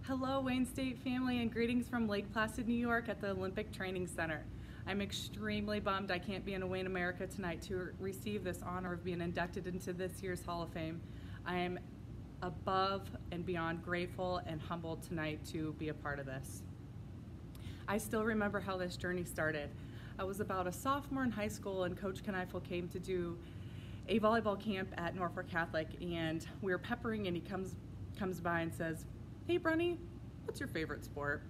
Hello, Wayne State family, and greetings from Lake Placid, New York at the Olympic Training Center. I'm extremely bummed I can't be in Wayne, America tonight to receive this honor of being inducted into this year's Hall of Fame. I am above and beyond grateful and humbled tonight to be a part of this. I still remember how this journey started. I was about a sophomore in high school, and Coach Kneifel came to do a volleyball camp at Norfolk Catholic, and we were peppering, and he comes by and says, "Hey Brenny, what's your favorite sport?"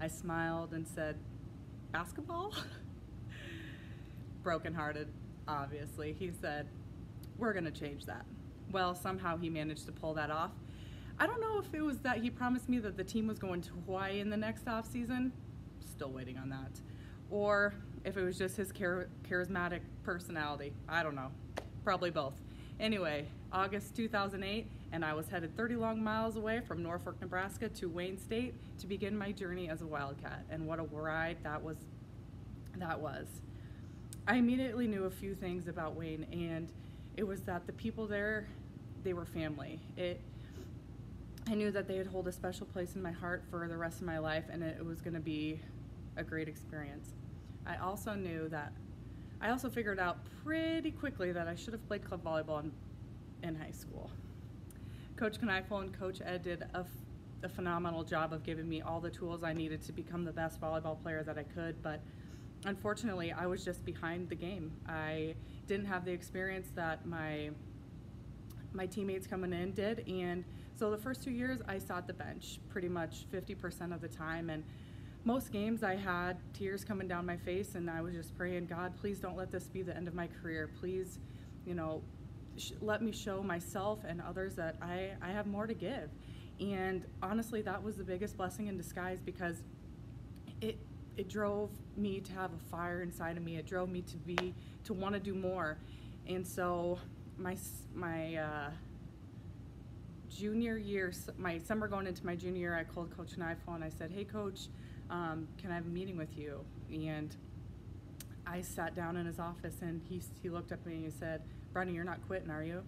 I smiled and said, "Basketball?" Brokenhearted, obviously. He said, "We're gonna change that." Well, somehow he managed to pull that off. I don't know if it was that he promised me that the team was going to Hawaii in the next off season, still waiting on that, or if it was just his charismatic personality. I don't know, probably both. Anyway, August 2008, and I was headed 30 long miles away from Norfolk, Nebraska to Wayne State to begin my journey as a Wildcat, and what a ride that was. I immediately knew a few things about Wayne, and it was that the people there, they were family. I knew that they would hold a special place in my heart for the rest of my life, and it was going to be a great experience. I also figured out pretty quickly that I should have played club volleyball in high school. Coach Kneifel and Coach Ed did a phenomenal job of giving me all the tools I needed to become the best volleyball player that I could, but unfortunately I was just behind the game. I didn't have the experience that my teammates coming in did, and so the first 2 years I sat the bench pretty much 50% of the time, and most games I had tears coming down my face, and I was just praying, "God, please don't let this be the end of my career. Please, let me show myself and others that I have more to give." And honestly, that was the biggest blessing in disguise, because it drove me to have a fire inside of me. It drove me to want to do more. And so my junior year, my summer going into my junior year, I called Coach Kneifel and I said, "Hey Coach, can I have a meeting with you?" And I sat down in his office, and he looked up at me and he said, "Brenny, you're not quitting, are you?"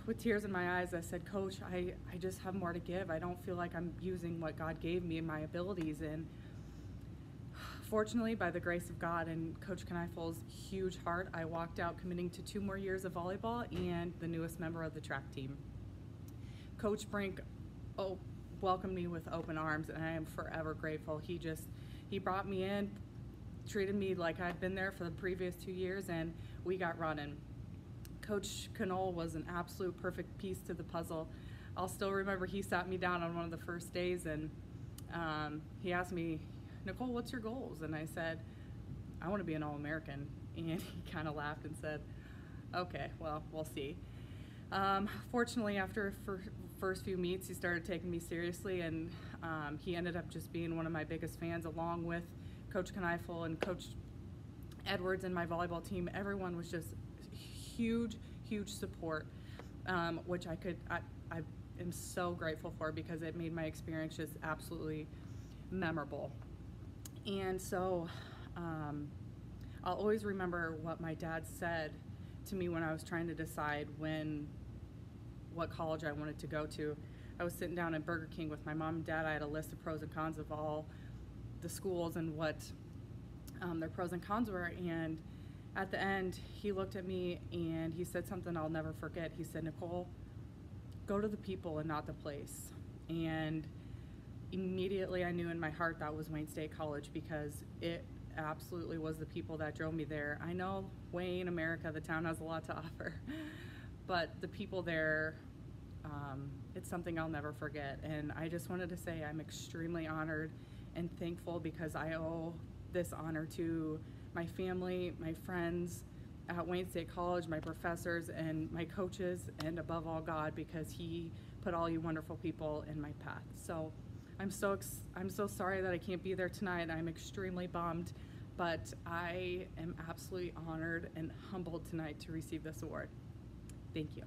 With tears in my eyes, I said, "Coach, I just have more to give. I don't feel like I'm using what God gave me and my abilities." And fortunately, by the grace of God and Coach Kneifel's huge heart, I walked out committing to 2 more years of volleyball and the newest member of the track team. Coach Brink welcomed me with open arms, and I am forever grateful. He brought me in, treated me like I'd been there for the previous 2 years, and we got running. Coach Knoll was an absolute perfect piece to the puzzle. I'll still remember he sat me down on one of the first days, and he asked me, "Nicole, what's your goals?" And I said, "I want to be an All-American." And he kind of laughed and said, "Okay, well, we'll see." Fortunately, after first few meets, he started taking me seriously, and he ended up just being one of my biggest fans, along with Coach Kneifel and Coach Edwards and my volleyball team. Everyone was just huge support, which I am so grateful for, because it made my experience just absolutely memorable. And so I'll always remember what my dad said to me when I was trying to decide what college I wanted to go to. I was sitting down at Burger King with my mom and dad. I had a list of pros and cons of all the schools and what their pros and cons were, and at the end he looked at me and he said something I'll never forget. He said, "Nicole, go to the people and not the place." And immediately I knew in my heart that was Wayne State College, because it absolutely was the people that drove me there. I know Wayne, America, the town has a lot to offer, but the people there, it's something I'll never forget. And I just wanted to say I'm extremely honored and thankful, because I owe this honor to my family, my friends at Wayne State College, my professors, and my coaches, and above all God, because he put all you wonderful people in my path. So I'm so sorry that I can't be there tonight. I'm extremely bummed, but I am absolutely honored and humbled tonight to receive this award. Thank you.